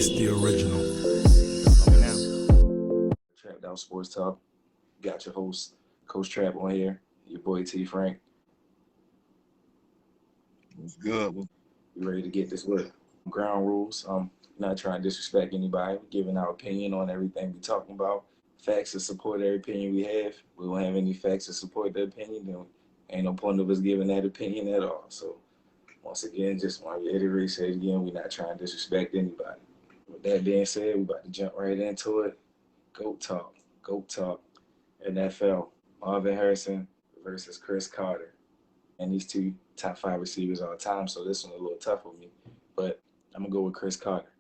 It's the original. Coming now. Trapped Out Sports Talk. Got your host, Coach Trap, on here. Your boy T Frank. What's good? We ready to get this with ground rules. Not trying to disrespect anybody. We're giving our opinion on everything we're talking about. Facts to support every opinion we have. We don't have any facts to support the opinion, then ain't no point of us giving that opinion at all. So once again, just want to reiterate, say it again, we're not trying to disrespect anybody. With that being said, we're about to jump right into it. GOAT talk. GOAT talk. NFL. Marvin Harrison versus Chris Carter. And these two top 5 receivers all time, so this one's a little tough for me. But I'm going to go with Chris Carter.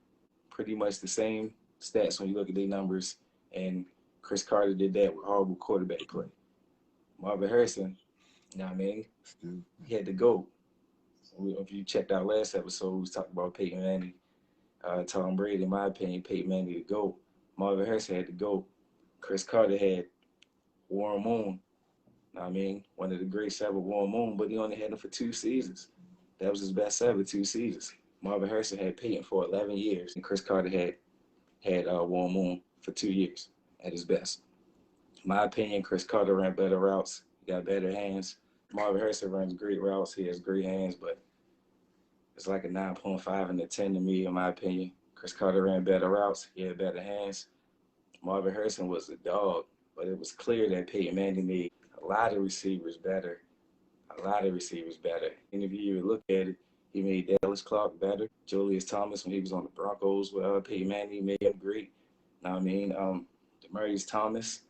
Pretty much the same stats when you look at their numbers, and Chris Carter did that with horrible quarterback play. Marvin Harrison, you know what I mean? He had to go. If you checked out last episode, we was talking about Peyton Manning, Tom Brady. In my opinion, Peyton Manning to go. Marvin Harrison had to go. Chris Carter had Warren Moon. I mean, one of the greats ever, Warren Moon, but he only had him for 2 seasons. That was his best ever, 2 seasons. Marvin Harrison had Peyton for 11 years, and Chris Carter had Warren Moon for 2 years at his best. In my opinion, Chris Carter ran better routes. He got better hands. Marvin Harrison runs great routes. He has great hands, but it's like a 9.5 and a 10 to me, in my opinion. Chris Carter ran better routes. He had better hands. Marvin Harrison was a dog, but it was clear that Peyton Manning made a lot of receivers better. And if you even look at it, he made Dallas Clark better. Julius Thomas, when he was on the Broncos with Peyton Manning, he made him great. Now, I mean, Demaryius Thomas,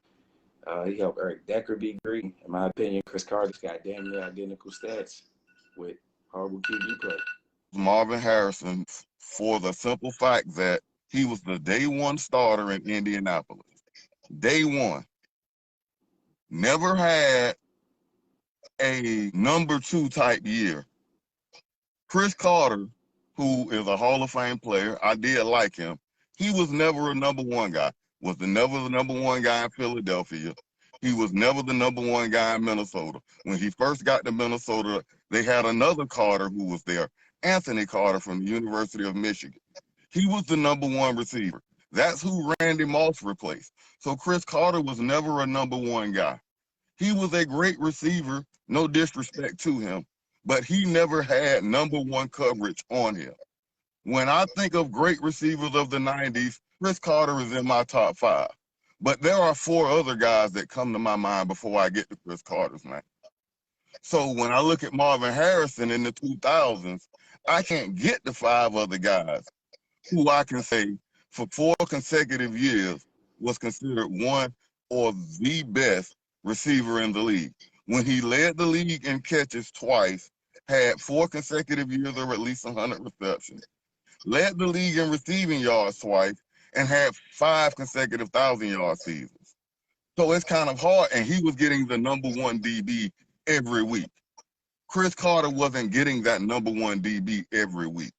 he helped Eric Decker be great. In my opinion, Chris Carter's got damn near identical stats with horrible QB play. Marvin Harrison, for the simple fact that he was the day one starter in Indianapolis. Day one. Never had a number 2 type year. Chris Carter, who is a Hall of Fame player, I did like him. He was never a number 1 guy. Was never the number 1 guy in Philadelphia. He was never the number 1 guy in Minnesota. When he first got to Minnesota, they had another Carter who was there, Anthony Carter from the University of Michigan. He was the number 1 receiver. That's who Randy Moss replaced. So Chris Carter was never a number 1 guy. He was a great receiver, no disrespect to him, but he never had number 1 coverage on him. When I think of great receivers of the 90s, Chris Carter is in my top 5. But there are 4 other guys that come to my mind before I get to Chris Carter's name. So when I look at Marvin Harrison in the 2000s, I can't get the 5 other guys who I can say for 4 consecutive years was considered one or the best receiver in the league. When he led the league in catches twice, had 4 consecutive years of at least 100 receptions, led the league in receiving yards twice, and had 5 consecutive 1,000-yard seasons. So it's kind of hard, and he was getting the number 1 DB every week. Chris Carter wasn't getting that number 1 DB every week.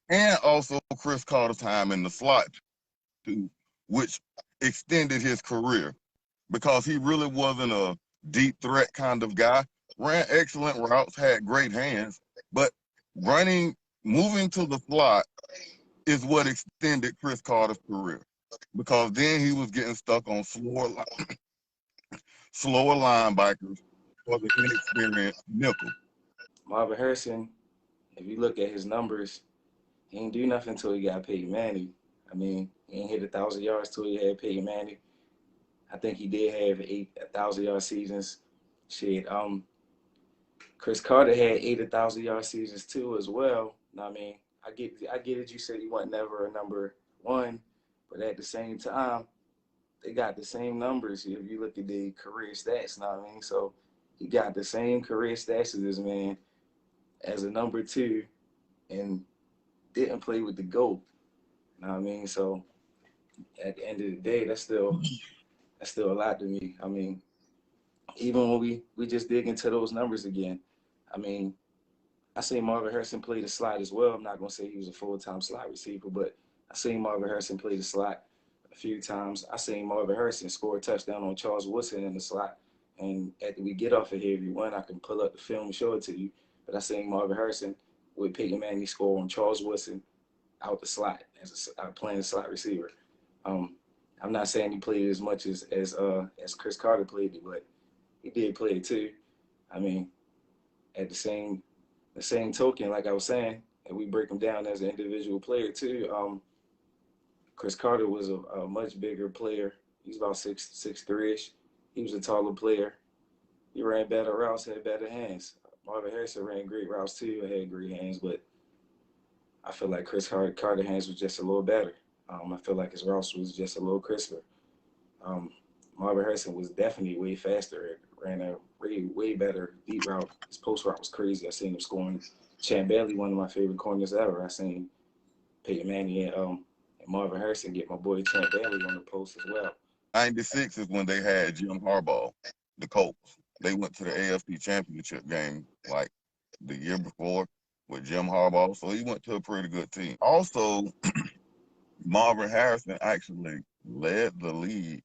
And also Chris Carter's time in the slot, too, which extended his career because he really wasn't a deep threat kind of guy. Ran excellent routes, had great hands, but moving to the slot is what extended Chris Carter's career, because then he was getting stuck on slower linebackers for the inexperienced nickel. Marvin Harrison, if you look at his numbers, he didn't do nothing until he got Peyton Manning. I mean, he ain't hit 1,000 yards till he had Peyton Manning. I think he did have 1,000-yard seasons. Shit, Chris Carter had 1,000-yard seasons too as well. I mean, I get it. You said he wasn't never a number 1, but at the same time, they got the same numbers. If you look at the career stats, know what I mean? So he got the same career stats as this man as a number 2, and didn't play with the GOAT. You know what I mean? So at the end of the day, that's still a lot to me. I mean, even when we just dig into those numbers again, I mean, I seen Marvin Harrison play the slot as well. I'm not going to say he was a full-time slot receiver, but I seen Marvin Harrison play the slot a few times. I seen Marvin Harrison score a touchdown on Charles Woodson in the slot. And after we get off of here, if you want, I can pull up the film and show it to you. But I seen Marvin Harrison with Peyton Manning score on Charles Woodson out the slot as playing a slot receiver. Um, I'm not saying he played as much as Chris Carter played it, but he did play it too. I mean, at the same token, like I was saying, and we break him down as an individual player too. Chris Carter was a much bigger player. He's about 6'3" ish. He was a taller player. He ran better routes, had better hands. Marvin Harrison ran great routes too, and had great hands, but I feel like Carter hands was just a little better. I feel like his routes was just a little crisper. Um, Marvin Harrison was definitely way faster. Ran a way better deep route. His post route was crazy. I seen him scoring. Champ Bailey, one of my favorite corners ever. I seen Peyton Manning and Marvin Harrison get my boy Champ Bailey on the post as well. 96 is when they had Jim Harbaugh, the Colts. They went to the AFC Championship game like the year before with Jim Harbaugh, so he went to a pretty good team. Also, Marvin Harrison actually led the league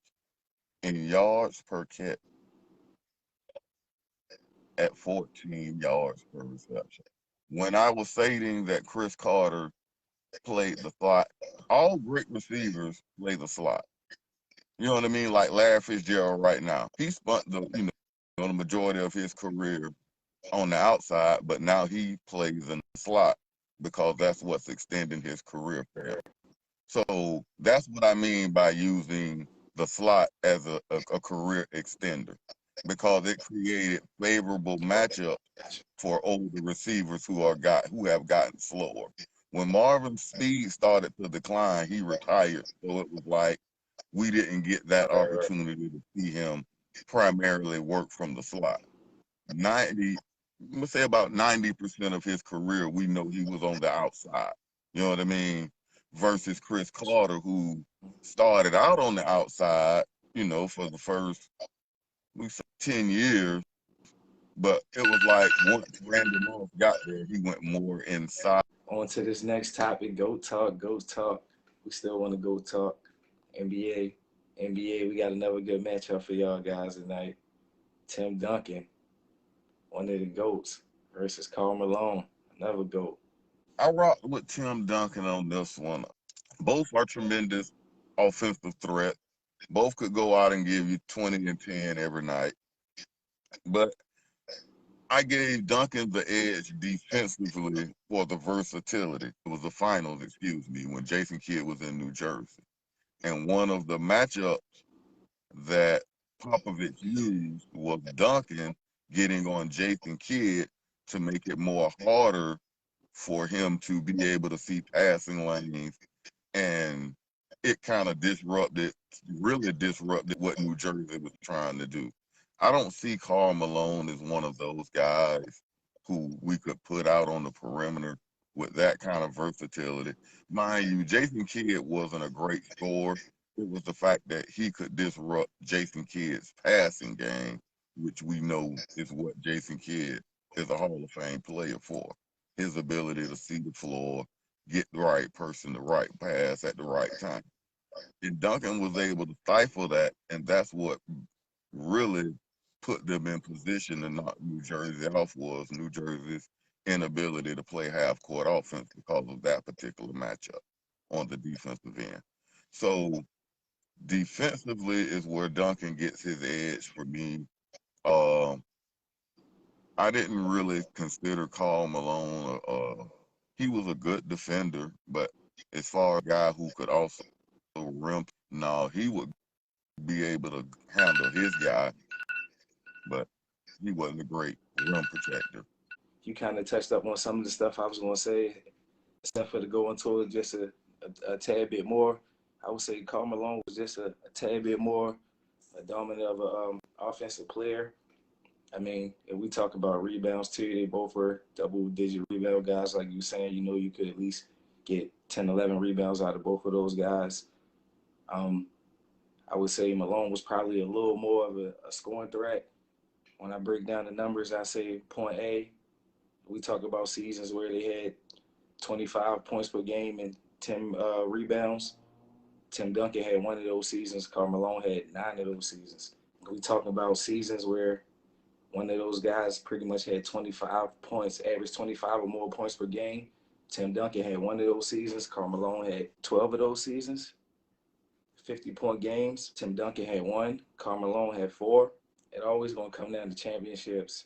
in yards per catch at 14 yards per reception. When I was stating that Chris Carter played the slot, all great receivers play the slot. You know what I mean? Like Larry Fitzgerald right now. He spent the majority of his career on the outside, but now he plays in the slot because that's what's extending his career path. So that's what I mean by using the slot as a career extender, because it created favorable matchups for older receivers who have gotten slower. When Marvin's speed started to decline, he retired. So it was like we didn't get that opportunity to see him primarily work from the slot. 90, let's say about 90% of his career, we know he was on the outside. You know what I mean? Versus Chris Carter, who started out on the outside, for the first, we say 10 years. But it was like once Randy Moss got there, he went more inside. On to this next topic, GOAT talk, GOAT talk. We still want to go talk. NBA. NBA, we got another good matchup for y'all guys tonight. Tim Duncan, one of the GOATs, versus Karl Malone, another GOAT. I rocked with Tim Duncan on this one. Both are tremendous offensive threats. Both could go out and give you 20 and 10 every night. But I gave Duncan the edge defensively for the versatility. It was the finals, when Jason Kidd was in New Jersey. And one of the matchups that Popovich used was Duncan getting on Jason Kidd to make it more harder for him to be able to see passing lanes, and it kind of really disrupted what New Jersey was trying to do. I don't see Karl Malone as one of those guys who we could put out on the perimeter with that kind of versatility. Mind you, Jason Kidd wasn't a great scorer. It was the fact that he could disrupt Jason Kidd's passing game, which we know is what Jason Kidd is a Hall of Fame player for. His ability to see the floor, get the right person, the right pass at the right time. And Duncan was able to stifle that, and that's what really put them in position to knock New Jersey off, was New Jersey's inability to play half court offense because of that particular matchup on the defensive end. So defensively is where Duncan gets his edge for me. Um, I didn't really consider Karl Malone. He was a good defender, but as far as a guy who could also rim, no, he would be able to handle his guy, but he wasn't a great rim protector. You kind of touched up on some of the stuff I was going to say. Except for to go into it just a tad bit more, I would say Karl Malone was just a tad bit more a dominant of an offensive player. I mean, if we talk about rebounds too, they both were double-digit rebound guys. Like you were saying, you could at least get 10, 11 rebounds out of both of those guys. Um, I would say Malone was probably a little more of a scoring threat. When I break down the numbers, I say point A. We talk about seasons where they had 25 points per game and 10 rebounds. Tim Duncan had one of those seasons. Karl Malone had 9 of those seasons. We talking about seasons where one of those guys pretty much had 25 points, averaged 25 or more points per game. Tim Duncan had one of those seasons. Karl Malone had 12 of those seasons, 50-point games. Tim Duncan had one. Karl Malone had four. It always gonna come down to championships,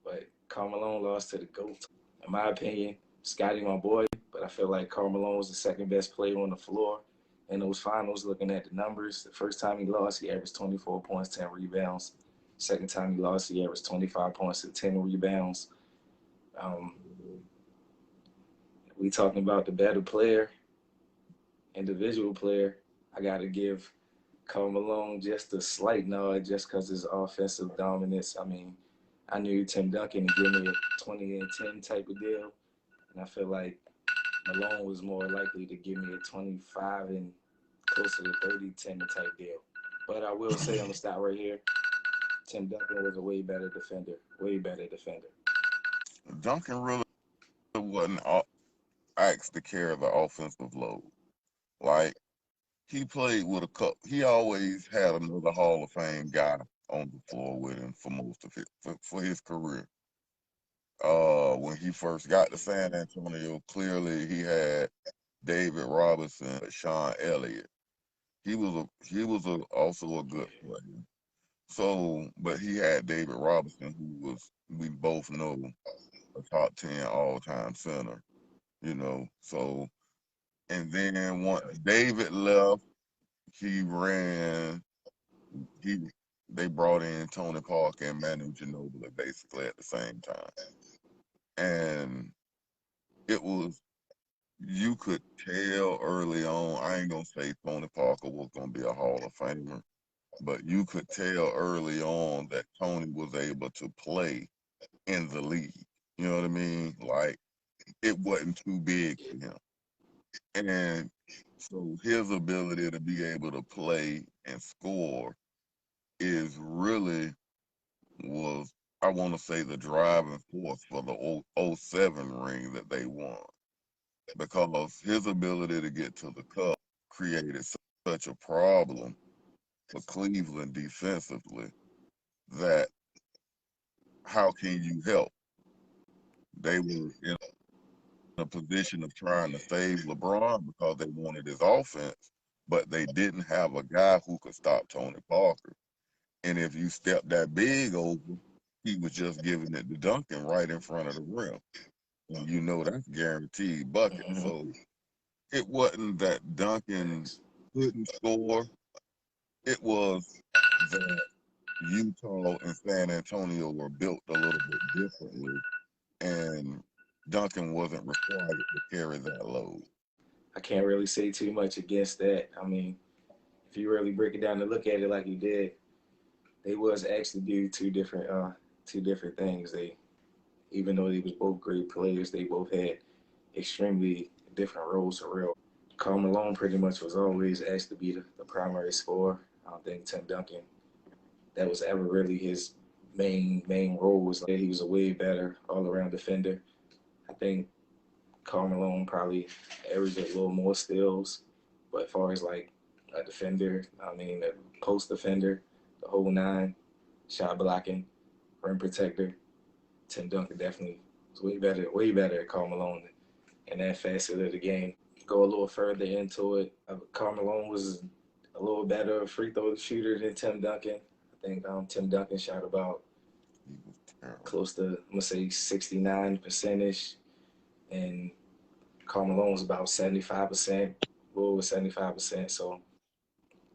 but Karl Malone lost to the GOAT. In my opinion, Scotty, my boy, but I feel like Karl Malone was the second best player on the floor in those finals. Looking at the numbers, the first time he lost, he averaged 24 points, 10 rebounds. Second time he lost, he averaged 25 points and 10 rebounds. Um, we talking about the better player, individual player. I got to give Karl Malone just a slight nod just because his offensive dominance. I mean, I knew Tim Duncan to give me a 20 and 10 type of deal, and I feel like Malone was more likely to give me a 25 and closer to 30, 10 type deal. But I will say, I'm going to stop right here. Tim Duncan was a way better defender. Way better defender. Duncan really wasn't asked to carry the offensive load. Like, he played with a cup. He always had another Hall of Fame guy on the floor with him for most of for his career. When he first got to San Antonio, clearly he had David Robinson, Sean Elliott. He was also a good player. So, but he had David Robinson, who was, we both know, a top 10 all-time center. So, and then once David left, he ran. He they brought in Tony Parker and Manu Ginobili basically at the same time, and it was, you could tell early on. I ain't gonna say Tony Parker was gonna be a Hall of Famer, but you could tell early on that Tony was able to play in the league. You know what I mean? Like, it wasn't too big for him, and so his ability to be able to play and score is really was, I want to say, the driving force for the '07 ring that they won, because his ability to get to the cup created such a problem for Cleveland defensively that how can you help? They were in a position of trying to save LeBron because they wanted his offense, but they didn't have a guy who could stop Tony Parker. And if you step that big over, he was just giving it to Duncan right in front of the rim. And that's guaranteed bucket. Mm-hmm. So it wasn't that Duncan couldn't score. It was that Utah and San Antonio were built a little bit differently, and Duncan wasn't required to carry that load. I can't really say too much against that. I mean, if you really break it down and look at it like you did, they was actually do two different things. They, even though they was both great players, they both had extremely different roles for real. Karl Malone pretty much was always asked to be the primary scorer. I don't think Tim Duncan, that was ever really his main role. Was like he was a way better all around defender. I think Karl Malone probably averaged a little more steals, but as far as like a defender, I mean a post defender, the whole nine, shot blocking, rim protector, Tim Duncan definitely was way better at Karl Malone in that facet of the game. Go a little further into it, Karl Malone was a little better free throw shooter than Tim Duncan. I think Tim Duncan shot about He was terrible. close to, I'm gonna say 69%, and Karl Malone was about 75%, a little over 75%. So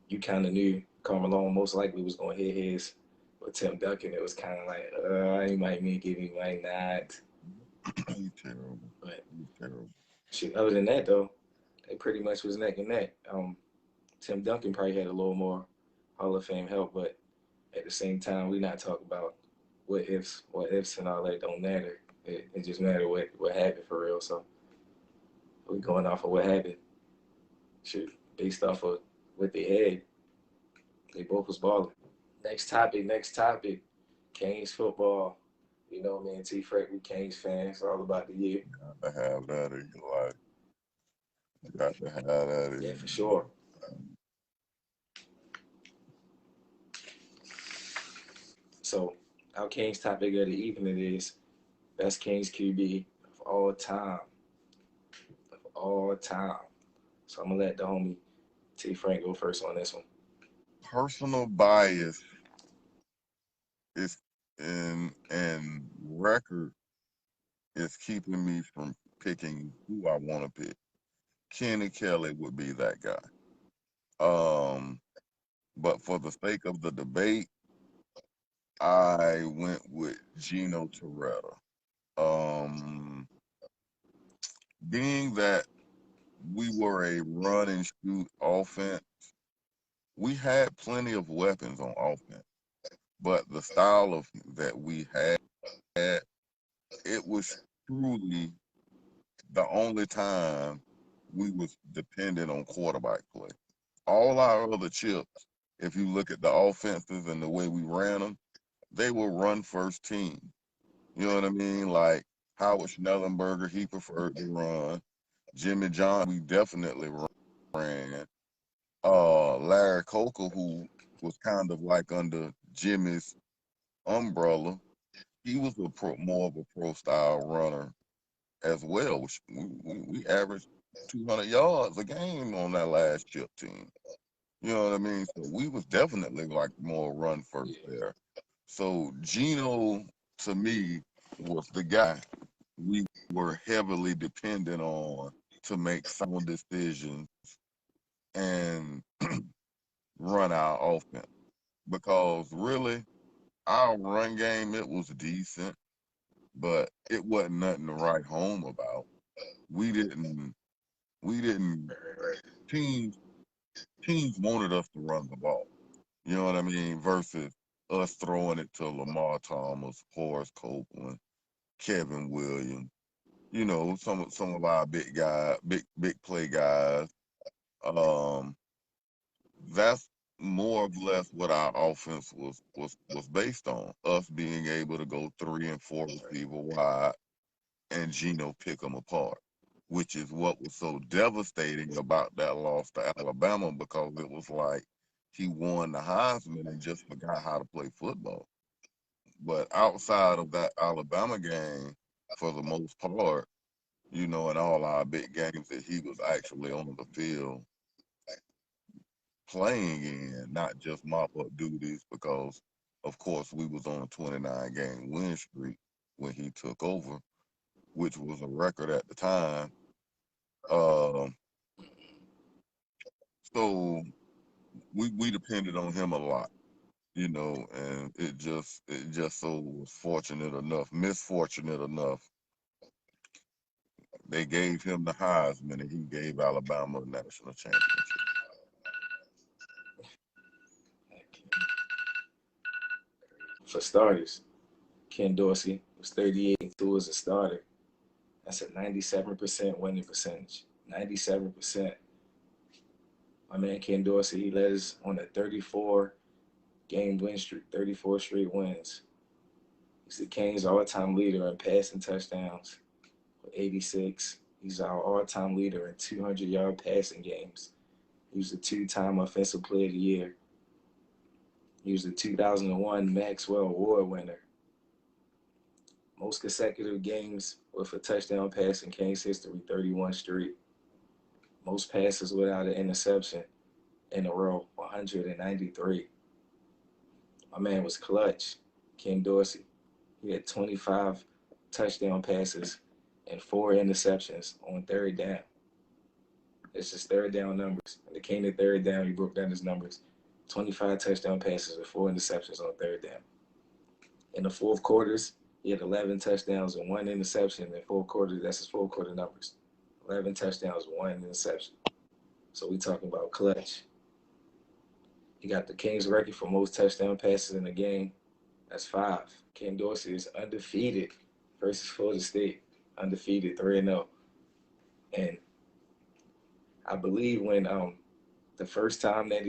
you kind of knew Karl Malone most likely was gonna hit his. But Tim Duncan, it was kind of like, he might me give, he might not. He's terrible. But He's terrible. shit, other than that though, they pretty much was neck and neck. Tim Duncan probably had a little more Hall of Fame help, but at the same time, we not talking about what ifs and all that don't matter. It just matter what happened for real. So we going off of what happened. Shoot, based off of what they had, they both was balling. Next topic, next topic. Canes football. You know me and T Fred, we Canes fans, all about the year. Got to have that in your life. You got to have that Yeah, in for your sure. life. So our Canes topic of the evening is best Canes QB of all time. all time. So I'm gonna let the homie T Frank go first on this one. Personal bias is and record is keeping me from picking who I want to pick. Kenny Kelly would be that guy. Um, but for the sake of the debate, I went with Gino Toretta. Um, being that we were a run and shoot offense, we had plenty of weapons on offense, but the style of that we had, it was truly the only time we was dependent on quarterback play. All our other chips, if you look at the offenses and the way we ran them, they were run first team. You know what I mean? Like Howard Schnellenberger, he preferred to run. Jimmy John, we definitely ran. Larry Coker, who was kind of like under Jimmy's umbrella, he was more of a pro style runner as well. We averaged 200 yards a game on that last chip team. You know what I mean? So we was definitely like more run first Yeah. there. So Gino, to me, was the guy we were heavily dependent on to make sound decisions and run our offense. Because really, our run game, it was decent, but it wasn't nothing to write home about. We didn't, we didn't, Right. teams, teams wanted us to run the ball. You know what I mean? Versus us throwing it to Lamar Thomas, Horace Copeland, Kevin Williams, some of our big guys, big play guys. Um, that's more or less what our offense was based on. Us being able to go 3 and 4 receiver wide and Gino pick them apart, which is what was so devastating about that loss to Alabama because it was like he won the Heisman and just forgot how to play football. But outside of that Alabama game, for the most part, in all our big games that he was actually on the field playing in, not just mop up duties, because of course we was on a 29-game win streak when he took over, which was a record at the time. Um, so we depended on him a lot, and it just so was misfortunate enough, they gave him the Heisman and he gave Alabama a national championship. For starters, Ken Dorsey was 38-2 as a starter. That's a 97% winning percentage. 97%. My man Ken Dorsey, he led us on a 34 game win streak, 34 straight wins. He's the Kings' all time leader in passing touchdowns with 86. He's our all time leader in 200-yard passing games. He was the 2-time Offensive Player of the Year. He was the 2001 Maxwell Award winner. Most consecutive games with a touchdown pass in Kings history, 31 straight. Most passes without an interception in a row, 193. My man was clutch, Ken Dorsey. He had 25 touchdown passes and 4 interceptions on third down. It's just third down numbers. When it came to third down, he broke down his numbers. 25 touchdown passes and 4 interceptions on third down. In the fourth quarters, he had 11 touchdowns and 1 interception in four quarters. That's his fourth quarter numbers. 11 touchdowns, 1 interception. So we talking about clutch. He got the Kings record for most touchdown passes in a game. That's 5. Ken Dorsey is undefeated versus Florida State. Undefeated, 3-0. And I believe when the first time that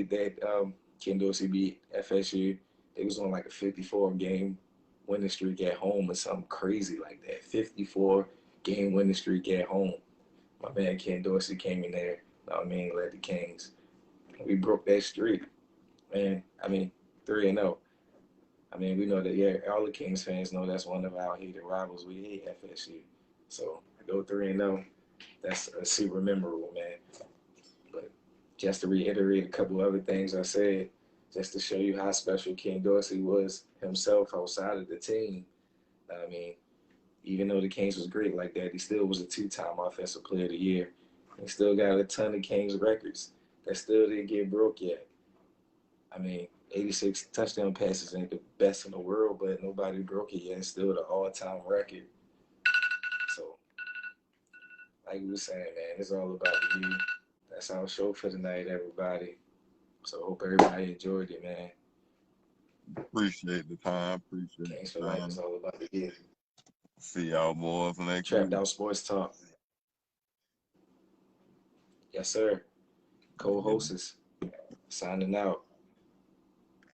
Ken Dorsey beat FSU, they was on like a 54 game winning streak at home or something crazy like that. 54 game winning streak at home. My man Ken Dorsey came in there. I mean, led the Kings. We broke that streak, man. I mean, 3-0. I mean, we know that, yeah, all the Kings fans know that's one of our hated rivals. We hate FSU. So I go 3-0. that's super memorable, man. But just to reiterate a couple other things I said, just to show you how special King Dorsey was himself outside of the team. I mean, even though the Kings was great like that, he still was a two-time Offensive Player of the Year. He still got a ton of Kings records that still didn't get broke yet. I mean, 86 touchdown passes ain't the best in the world, but nobody broke it yet. It's still the all-time record. So, like we were saying, man, it's all about you. That's our show for tonight, everybody. So, hope everybody enjoyed it, man. Appreciate the time. Appreciate Kings for the Life time. is all about the year. See y'all boys next Trapped week. Out Sports Talk. Yes, sir. Co-hosts signing out.